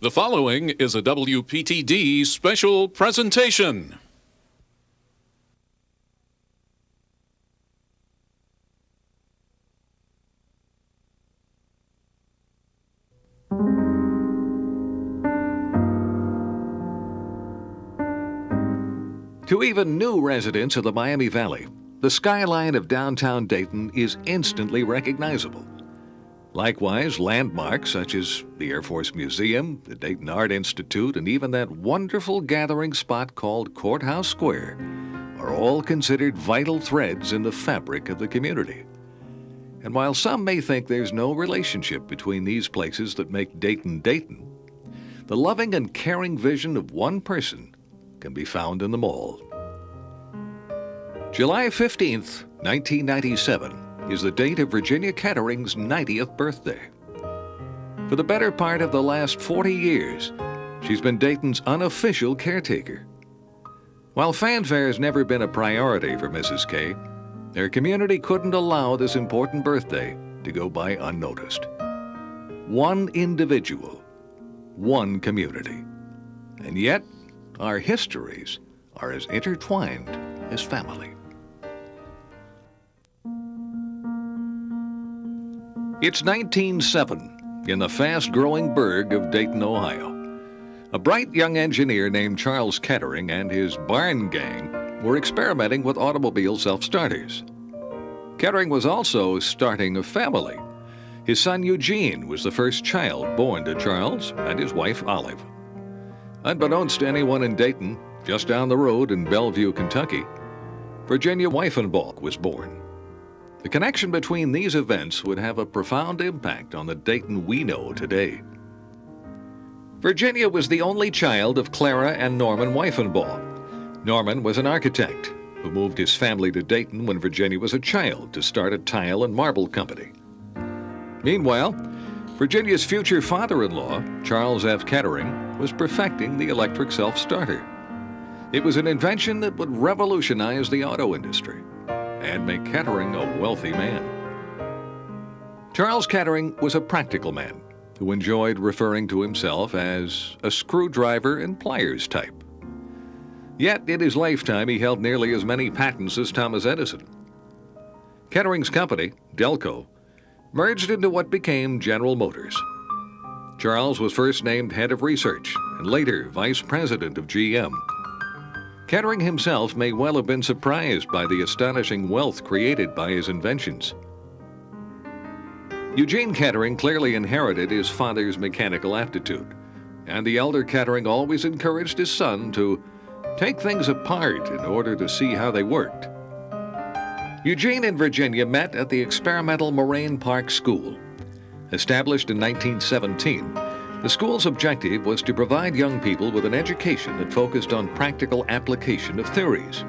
The following is a WPTD special presentation. To even new residents of the Miami Valley, the skyline of downtown Dayton is instantly recognizable. Likewise, landmarks such as the Air Force Museum, the Dayton Art Institute, and even that wonderful gathering spot called Courthouse Square are all considered vital threads in the fabric of the community. And while some may think there's no relationship between these places that make Dayton Dayton, the loving and caring vision of one person can be found in them all. July 15th, 1997 is the date of Virginia Kettering's 90th birthday. For the better part of the last 40 years, she's been Dayton's unofficial caretaker. While fanfare has never been a priority for Mrs. K, their community couldn't allow this important birthday to go by unnoticed. One individual, one community, and yet our histories are as intertwined as family. It's 1907 in the fast-growing burg of Dayton, Ohio. A bright young engineer named Charles Kettering and his barn gang were experimenting with automobile self-starters. Kettering was also starting a family. His son Eugene was the first child born to Charles and his wife Olive. Unbeknownst to anyone in Dayton, just down the road in Bellevue, Kentucky, Virginia Weifenbalk was born. The connection between these events would have a profound impact on the Dayton we know today. Virginia was the only child of Clara and Norman Weifenbalk. Norman was an architect who moved his family to Dayton when Virginia was a child to start a tile and marble company. Meanwhile, Virginia's future father-in-law, Charles F. Kettering, was perfecting the electric self-starter. It was an invention that would revolutionize the auto industry and make Kettering a wealthy man. Charles Kettering was a practical man who enjoyed referring to himself as a screwdriver and pliers type. Yet in his lifetime he held nearly as many patents as Thomas Edison. Kettering's company, Delco, merged into what became General Motors. Charles was first named head of research and later vice president of GM. Kettering himself may well have been surprised by the astonishing wealth created by his inventions. Eugene Kettering clearly inherited his father's mechanical aptitude, and the elder Kettering always encouraged his son to take things apart in order to see how they worked. Eugene and Virginia met at the experimental Moraine Park School. Established in 1917, the school's objective was to provide young people with an education that focused on practical application of theories.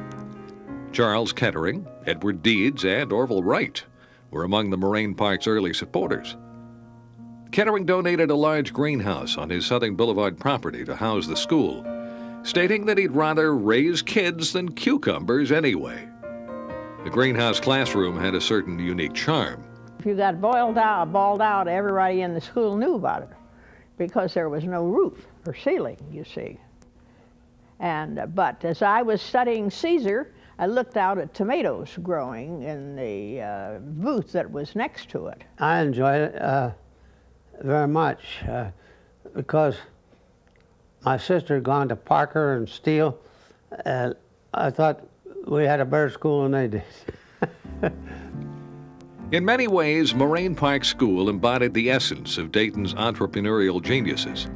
Charles Kettering, Edward Deeds, and Orville Wright were among the Moraine Park's early supporters. Kettering donated a large greenhouse on his Southern Boulevard property to house the school, stating that he'd rather raise kids than cucumbers anyway. The greenhouse classroom had a certain unique charm. If you got balled out, everybody in the school knew about it, because there was no roof or ceiling, you see. But as I was studying Caesar, I looked out at tomatoes growing in the booth that was next to it. I enjoyed it very much because my sister had gone to Parker and Steele, and I thought we had a better school than they did. In many ways, Moraine Park School embodied the essence of Dayton's entrepreneurial geniuses.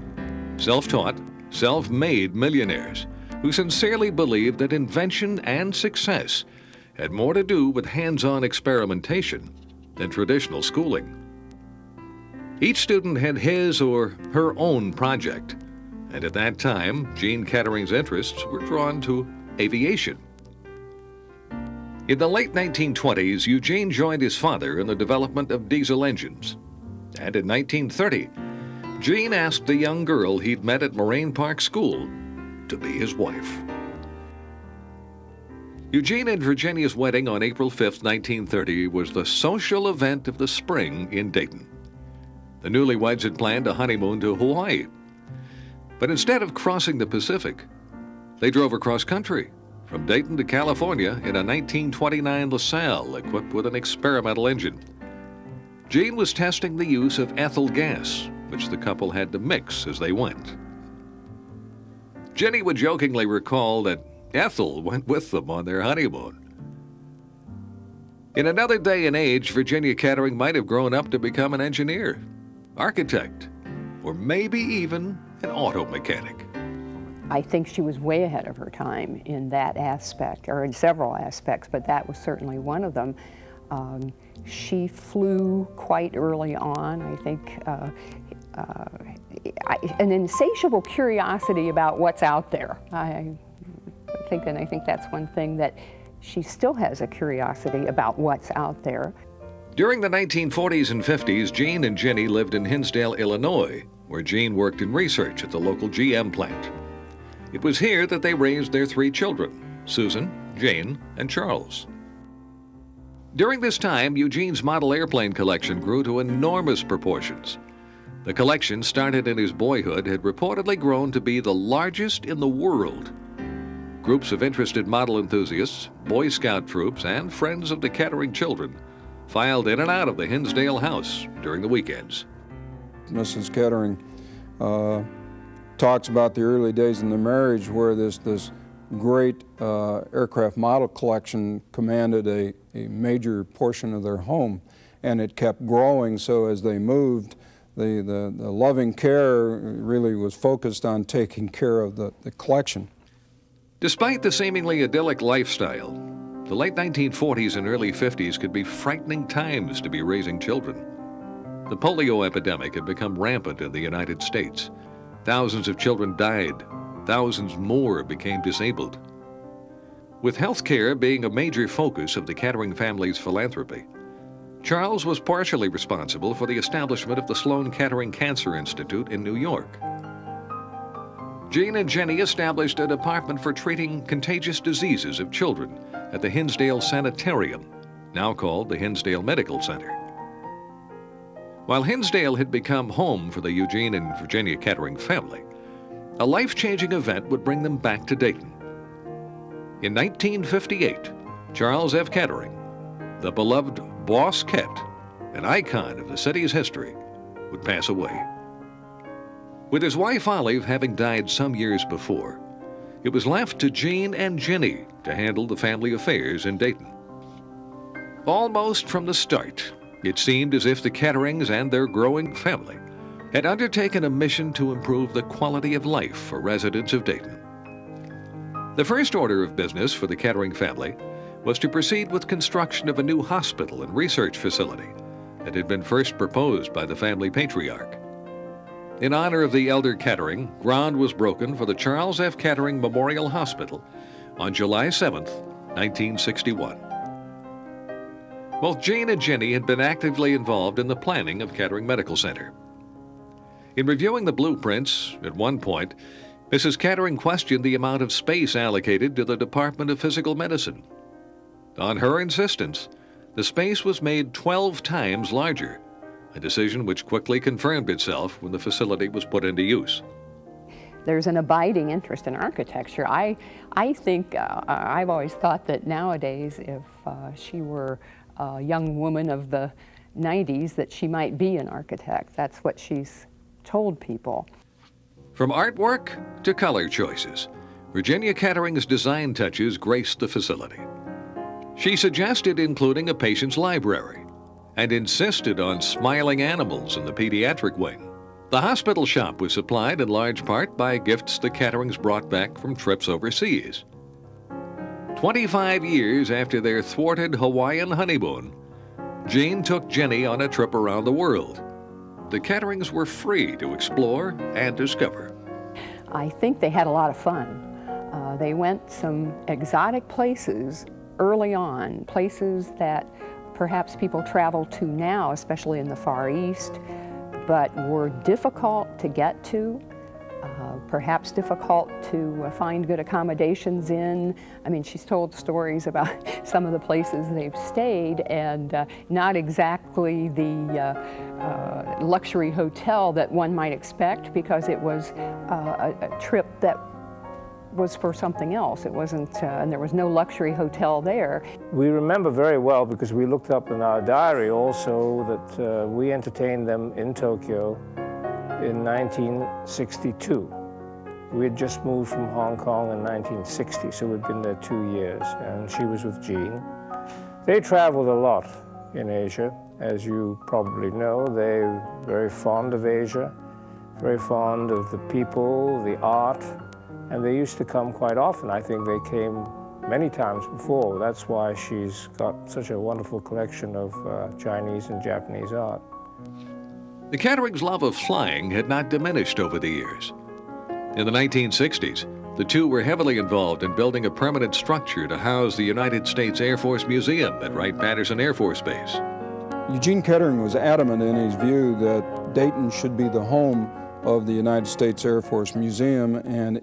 Self-taught, self-made millionaires who sincerely believed that invention and success had more to do with hands-on experimentation than traditional schooling. Each student had his or her own project, and at that time, Gene Kettering's interests were drawn to aviation. In the late 1920s, Eugene joined his father in the development of diesel engines. And in 1930, Gene asked the young girl he'd met at Moraine Park School to be his wife. Eugene and Virginia's wedding on April 5, 1930, was the social event of the spring in Dayton. The newlyweds had planned a honeymoon to Hawaii. But instead of crossing the Pacific, they drove across country from Dayton to California in a 1929 LaSalle equipped with an experimental engine. Gene was testing the use of ethyl gas, which the couple had to mix as they went. Jenny would jokingly recall that Ethel went with them on their honeymoon. In another day and age, Virginia Kettering might have grown up to become an engineer, architect, or maybe even an auto mechanic. I think she was way ahead of her time in that aspect, or in several aspects, but that was certainly one of them. She flew quite early on, I think. An insatiable curiosity about what's out there. I think that's one thing that she still has, a curiosity about what's out there. During the 1940s and 50s, Gene and Jenny lived in Hinsdale, Illinois, where Gene worked in research at the local GM plant. It was here that they raised their 3 children, Susan, Jane, and Charles. During this time, Eugene's model airplane collection grew to enormous proportions. The collection, started in his boyhood, had reportedly grown to be the largest in the world. Groups of interested model enthusiasts, Boy Scout troops, and friends of the Kettering children filed in and out of the Hinsdale house during the weekends. Mrs. Kettering talks about the early days in the marriage where this great aircraft model collection commanded a major portion of their home, and it kept growing. So as they moved, the loving care really was focused on taking care of the collection. Despite the seemingly idyllic lifestyle, the late 1940s and early 50s could be frightening times to be raising children. The polio epidemic had become rampant in the United States. Thousands of children died. Thousands more became disabled. With health care being a major focus of the Kettering family's philanthropy, Charles was partially responsible for the establishment of the Sloan Kettering Cancer Institute in New York. Gene and Jenny established a department for treating contagious diseases of children at the Hinsdale Sanitarium, now called the Hinsdale Medical Center. While Hinsdale had become home for the Eugene and Virginia Kettering family, a life-changing event would bring them back to Dayton. In 1958, Charles F. Kettering, the beloved Boss Kett, an icon of the city's history, would pass away. With his wife Olive having died some years before, it was left to Gene and Jenny to handle the family affairs in Dayton. Almost from the start, it seemed as if the Ketterings and their growing family had undertaken a mission to improve the quality of life for residents of Dayton. The first order of business for the Kettering family was to proceed with construction of a new hospital and research facility that had been first proposed by the family patriarch. In honor of the elder Kettering, ground was broken for the Charles F. Kettering Memorial Hospital on July 7, 1961. Both Jane and Jenny had been actively involved in the planning of Kettering Medical Center. In reviewing the blueprints, at one point, Mrs. Kettering questioned the amount of space allocated to the Department of Physical Medicine. On her insistence, the space was made 12 times larger, a decision which quickly confirmed itself when the facility was put into use. There's an abiding interest in architecture. I think, I've always thought that nowadays, if she were a young woman of the 90s, that she might be an architect. That's what she's told people. From artwork to color choices, Virginia Kettering's design touches graced the facility. She suggested including a patient's library and insisted on smiling animals in the pediatric wing. The hospital shop was supplied in large part by gifts the Ketterings brought back from trips overseas. 25 years after their thwarted Hawaiian honeymoon, Gene took Jenny on a trip around the world. The Ketterings were free to explore and discover. I think they had a lot of fun. They went some exotic places early on, places that perhaps people travel to now, especially in the Far East, but were difficult to get to. perhaps difficult to find good accommodations in. I mean, she's told stories about some of the places they've stayed, and not exactly the luxury hotel that one might expect, because it was a trip that was for something else. It wasn't, and there was no luxury hotel there. We remember very well, because we looked up in our diary also, that we entertained them in Tokyo in 1962. We had just moved from Hong Kong in 1960, so we'd been there 2 years, and she was with Gene. They traveled a lot in Asia, as you probably know. They're very fond of Asia, very fond of the people, the art, and they used to come quite often. I think they came many times before. That's why she's got such a wonderful collection of Chinese and Japanese art. The Kettering's love of flying had not diminished over the years. In the 1960s, the two were heavily involved in building a permanent structure to house the United States Air Force Museum at Wright-Patterson Air Force Base. Eugene Kettering was adamant in his view that Dayton should be the home of the United States Air Force Museum, and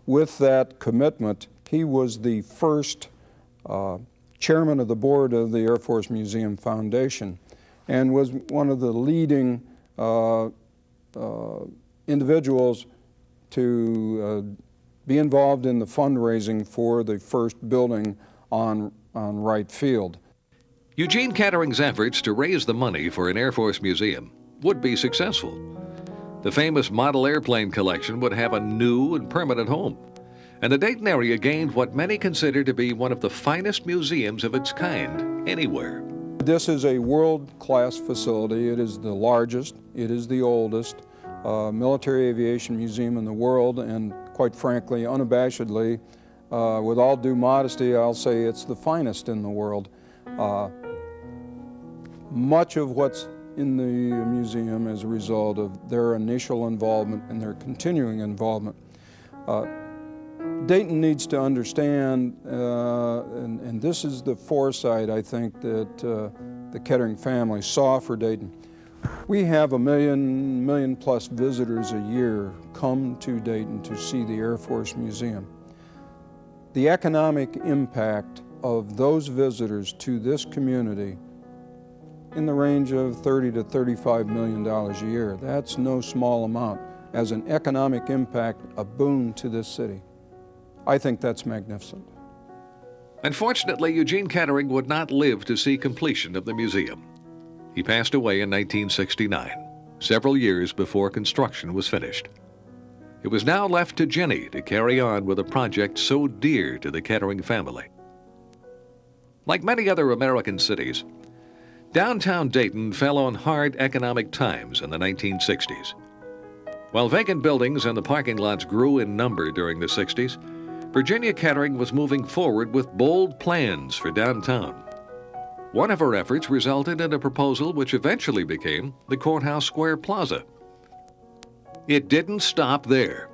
with that commitment, he was the first chairman of the board of the Air Force Museum Foundation, and was one of the leading individuals to be involved in the fundraising for the first building on Wright Field. Eugene Kettering's efforts to raise the money for an Air Force museum would be successful. The famous model airplane collection would have a new and permanent home, and the Dayton area gained what many consider to be one of the finest museums of its kind anywhere. This is a world-class facility. It is the largest, it is the oldest military aviation museum in the world, and quite frankly, unabashedly, with all due modesty, I'll say it's the finest in the world. Much of what's in the museum is a result of their initial involvement and their continuing involvement. Dayton needs to understand, and this is the foresight, I think, that the Kettering family saw for Dayton. We have 1 million plus visitors a year come to Dayton to see the Air Force Museum. The economic impact of those visitors to this community in the range of $30 to $35 million a year. That's no small amount. As an economic impact, a boon to this city. I think that's magnificent. Unfortunately, Eugene Kettering would not live to see completion of the museum. He passed away in 1969, several years before construction was finished. It was now left to Jenny to carry on with a project so dear to the Kettering family. Like many other American cities, downtown Dayton fell on hard economic times in the 1960s. While vacant buildings and the parking lots grew in number during the 60s, Virginia Kettering was moving forward with bold plans for downtown. One of her efforts resulted in a proposal which eventually became the Courthouse Square Plaza. It didn't stop there.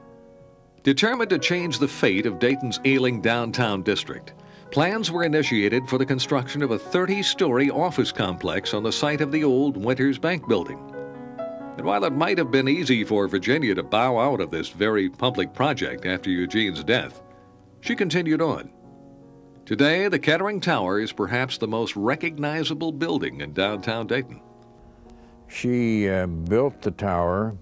Determined to change the fate of Dayton's ailing downtown district, plans were initiated for the construction of a 30-story office complex on the site of the old Winters Bank building. And while it might have been easy for Virginia to bow out of this very public project after Eugene's death, she continued on. Today, the Kettering Tower is perhaps the most recognizable building in downtown Dayton. She built the tower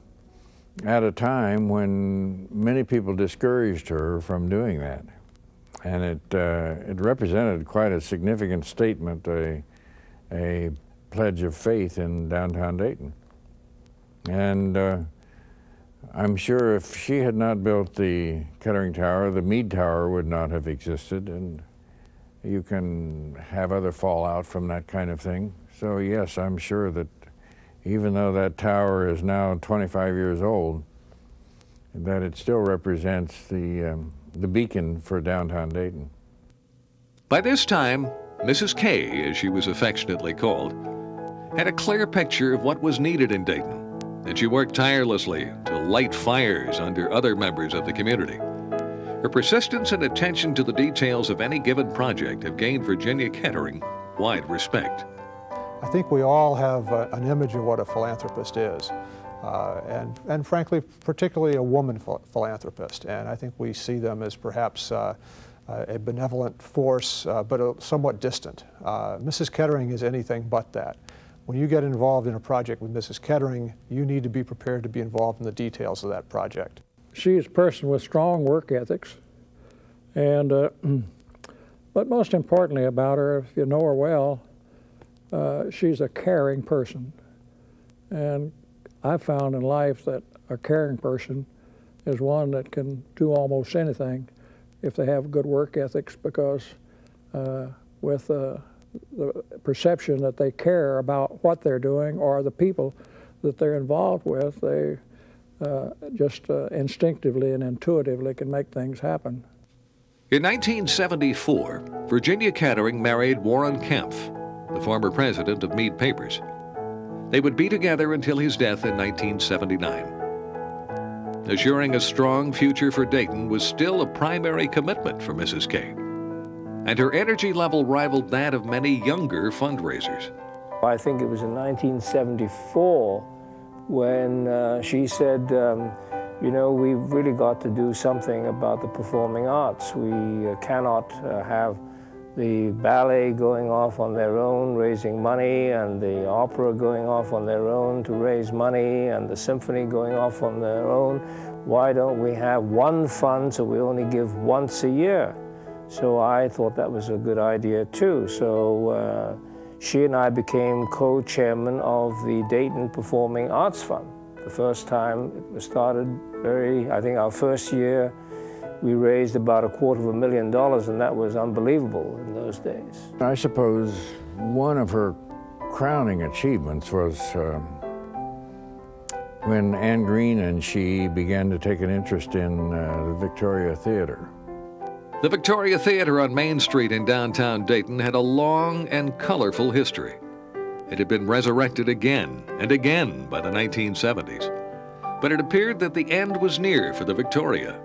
at a time when many people discouraged her from doing that. And it represented quite a significant statement, a pledge of faith in downtown Dayton. And I'm sure if she had not built the Kettering Tower, the Meade Tower would not have existed, and you can have other fallout from that kind of thing. So yes, I'm sure that even though that tower is now 25 years old, that it still represents the beacon for downtown Dayton. By this time, Mrs. K, as she was affectionately called, had a clear picture of what was needed in Dayton, and she worked tirelessly to light fires under other members of the community. Her persistence and attention to the details of any given project have gained Virginia Kettering wide respect. I think we all have an image of what a philanthropist is. and frankly, particularly a woman philanthropist. And I think we see them as perhaps a benevolent force, but somewhat distant. Mrs. Kettering is anything but that. When you get involved in a project with Mrs. Kettering, you need to be prepared to be involved in the details of that project. She is a person with strong work ethics, and but most importantly about her, if you know her well, she's a caring person. And I've found in life that a caring person is one that can do almost anything if they have good work ethics, because with the perception that they care about what they're doing or the people that they're involved with, they just instinctively and intuitively can make things happen. In 1974, Virginia Kettering married Warren Kempf, the former president of Mead Papers. They would be together until his death in 1979. Assuring a strong future for Dayton was still a primary commitment for Mrs. K, and her energy level rivaled that of many younger fundraisers. I think it was in 1974 when she said, you know, we've really got to do something about the performing arts. We cannot have the ballet going off on their own, raising money, and the opera going off on their own to raise money, and the symphony going off on their own. Why don't we have one fund so we only give once a year? So I thought that was a good idea too. So she and I became co-chairman of the Dayton Performing Arts Fund. The first time it was started, I think our first year, we raised about $250,000, and that was unbelievable in those days. I suppose one of her crowning achievements was when Anne Green and she began to take an interest in the Victoria Theater. The Victoria Theater on Main Street in downtown Dayton had a long and colorful history. It had been resurrected again and again by the 1970s. But it appeared that the end was near for the Victoria.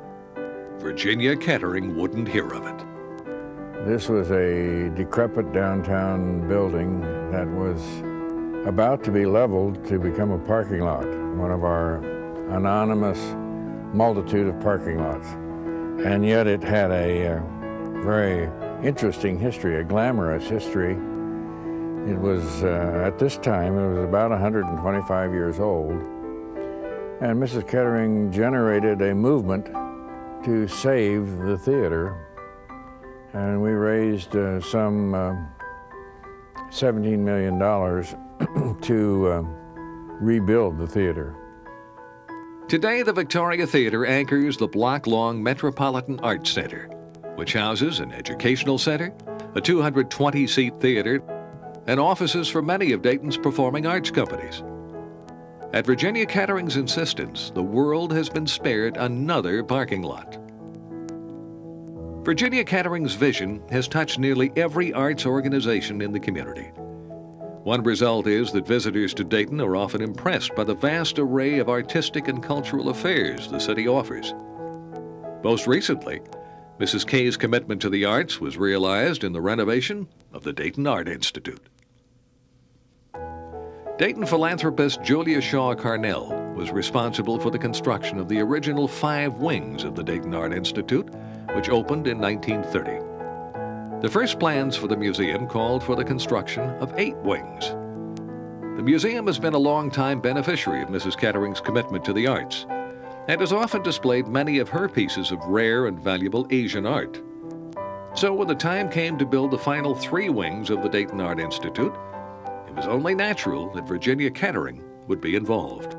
Virginia Kettering wouldn't hear of it. This was a decrepit downtown building that was about to be leveled to become a parking lot, one of our anonymous multitude of parking lots. And yet it had a very interesting history, a glamorous history. It was, at this time, it was about 125 years old. And Mrs. Kettering generated a movement to save the theater. And we raised some $17 million to rebuild the theater. Today, the Victoria Theater anchors the block-long Metropolitan Arts Center, which houses an educational center, a 220-seat theater, and offices for many of Dayton's performing arts companies. At Virginia Kettering's insistence, the world has been spared another parking lot. Virginia Kettering's vision has touched nearly every arts organization in the community. One result is that visitors to Dayton are often impressed by the vast array of artistic and cultural affairs the city offers. Most recently, Mrs. K's commitment to the arts was realized in the renovation of the Dayton Art Institute. Dayton philanthropist Julia Shaw Carnell was responsible for the construction of the original 5 wings of the Dayton Art Institute, which opened in 1930. The first plans for the museum called for the construction of 8 wings. The museum has been a long-time beneficiary of Mrs. Kettering's commitment to the arts and has often displayed many of her pieces of rare and valuable Asian art. So when the time came to build the final 3 wings of the Dayton Art Institute, it was only natural that Virginia Kettering would be involved.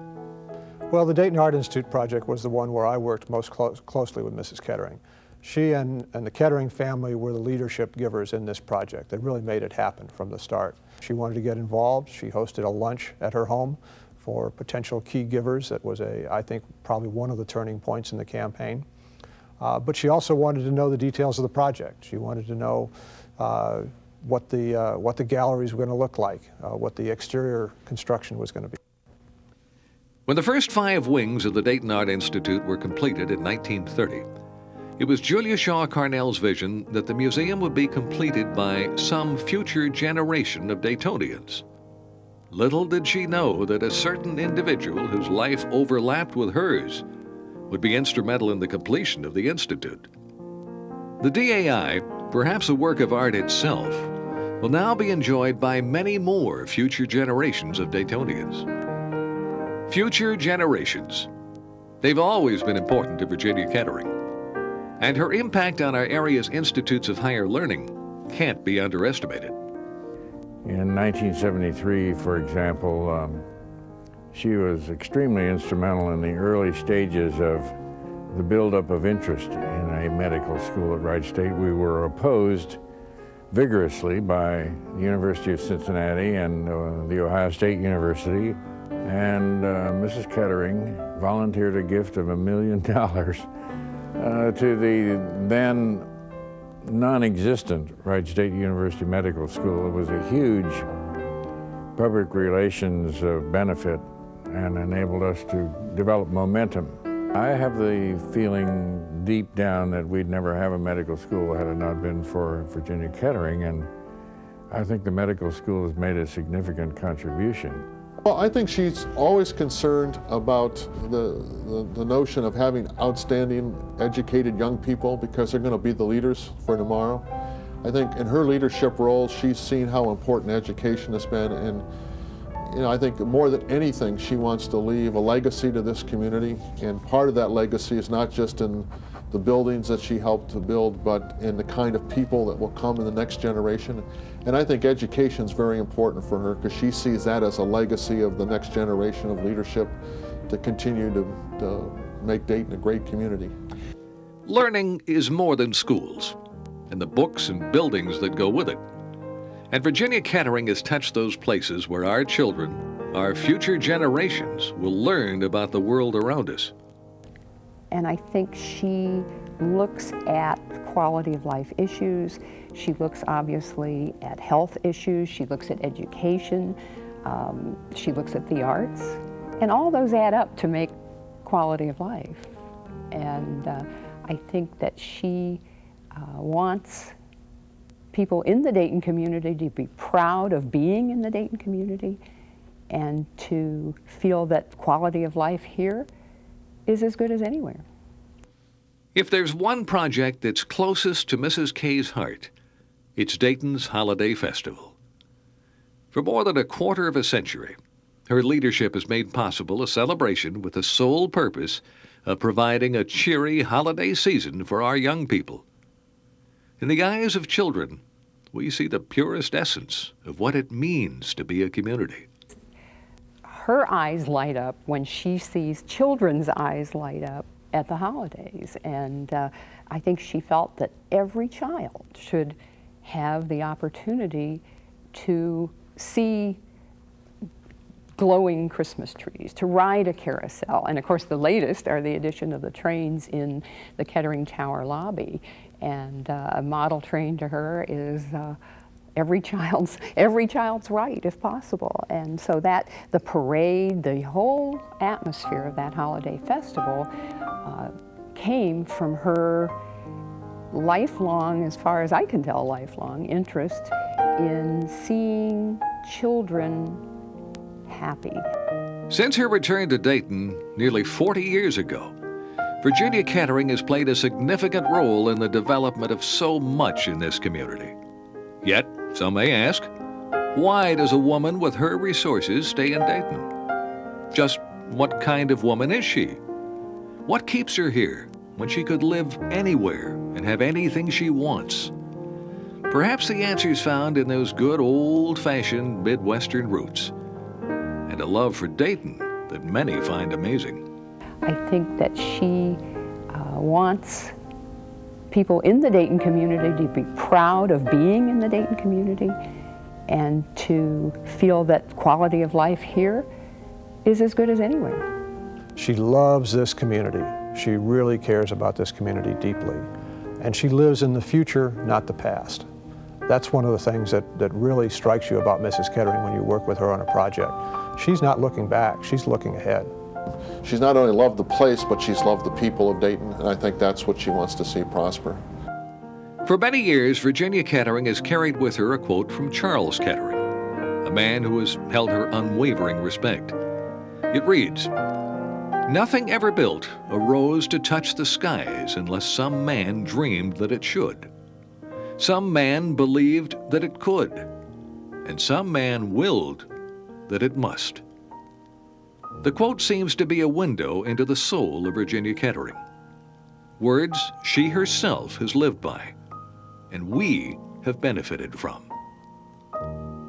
Well, the Dayton Art Institute project was the one where I worked most closely with Mrs. Kettering. She and the Kettering family were the leadership givers in this project. They really made it happen from the start. She wanted to get involved. She hosted a lunch at her home for potential key givers. That was, I think, probably one of the turning points in the campaign. But she also wanted to know the details of the project. She wanted to know what the galleries were going to look like, what the exterior construction was going to be. When the first 5 wings of the Dayton Art Institute were completed in 1930, it was Julia Shaw Carnell's vision that the museum would be completed by some future generation of Daytonians. little did she know that a certain individual whose life overlapped with hers would be instrumental in the completion of the Institute. The DAI, perhaps a work of art itself, will now be enjoyed by many more future generations of Daytonians. Future generations. They've always been important to Virginia Kettering, and her impact on our area's institutes of higher learning can't be underestimated. In 1973, for example, she was extremely instrumental in the early stages of the buildup of interest in a medical school at Wright State. We were opposed vigorously by the University of Cincinnati and the Ohio State University, and Mrs. Kettering volunteered a gift of $1 million to the then non-existent Wright State University Medical School. It was a huge public relations benefit and enabled us to develop momentum. I have the feeling deep down that we'd never have a medical school had it not been for Virginia Kettering, and I think the medical school has made a significant contribution. Well, I think she's always concerned about the notion of having outstanding, educated young people because they're going to be the leaders for tomorrow. I think in her leadership role, she's seen how important education has been, and I think more than anything, she wants to leave a legacy to this community, and part of that legacy is not just in the buildings that she helped to build, but in the kind of people that will come in the next generation. And I think education is very important for her because she sees that as a legacy of the next generation of leadership to continue to make Dayton a great community. Learning is more than schools and the books and buildings that go with it. And Virginia Kettering has touched those places where our children, our future generations, will learn about the world around us. And I think she looks at quality of life issues. She looks obviously at health issues. She looks at education. She looks at the arts. And all those add up to make quality of life. And I think that she wants people in the Dayton community to be proud of being in the Dayton community and to feel that quality of life here is as good as anywhere. If there's one project that's closest to Mrs. K's heart, it's Dayton's Holiday Festival. For more than a quarter of a century, her leadership has made possible a celebration with the sole purpose of providing a cheery holiday season for our young people. In the eyes of children, we see the purest essence of what it means to be a community. Her eyes light up when she sees children's eyes light up at the holidays. And I think she felt that every child should have the opportunity to see glowing Christmas trees, to ride a carousel. And of course the latest are the addition of the trains in the Kettering Tower lobby. And a model train to her is every child's right, if possible. And so that the parade, the whole atmosphere of that holiday festival came from her lifelong, as far as I can tell, lifelong interest in seeing children happy. Since her return to Dayton nearly 40 years ago, Virginia Kettering has played a significant role in the development of so much in this community. Yet, some may ask, why does a woman with her resources stay in Dayton? Just what kind of woman is she? What keeps her here when she could live anywhere and have anything she wants? Perhaps the answer's found in those good old-fashioned Midwestern roots and a love for Dayton that many find amazing. I think that she wants people in the Dayton community to be proud of being in the Dayton community and to feel that quality of life here is as good as anywhere. She loves this community. She really cares about this community deeply. And she lives in the future, not the past. That's one of the things that really strikes you about Mrs. Kettering when you work with her on a project. She's not looking back, she's looking ahead. She's not only loved the place, but she's loved the people of Dayton, and I think that's what she wants to see prosper. For many years, Virginia Kettering has carried with her a quote from Charles Kettering, a man who has held her unwavering respect. It reads, "Nothing ever built arose to touch the skies unless some man dreamed that it should. Some man believed that it could, and some man willed that it must." The quote seems to be a window into the soul of Virginia Kettering. Words she herself has lived by, and we have benefited from.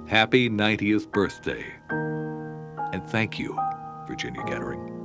Happy 90th birthday, and thank you, Virginia Kettering.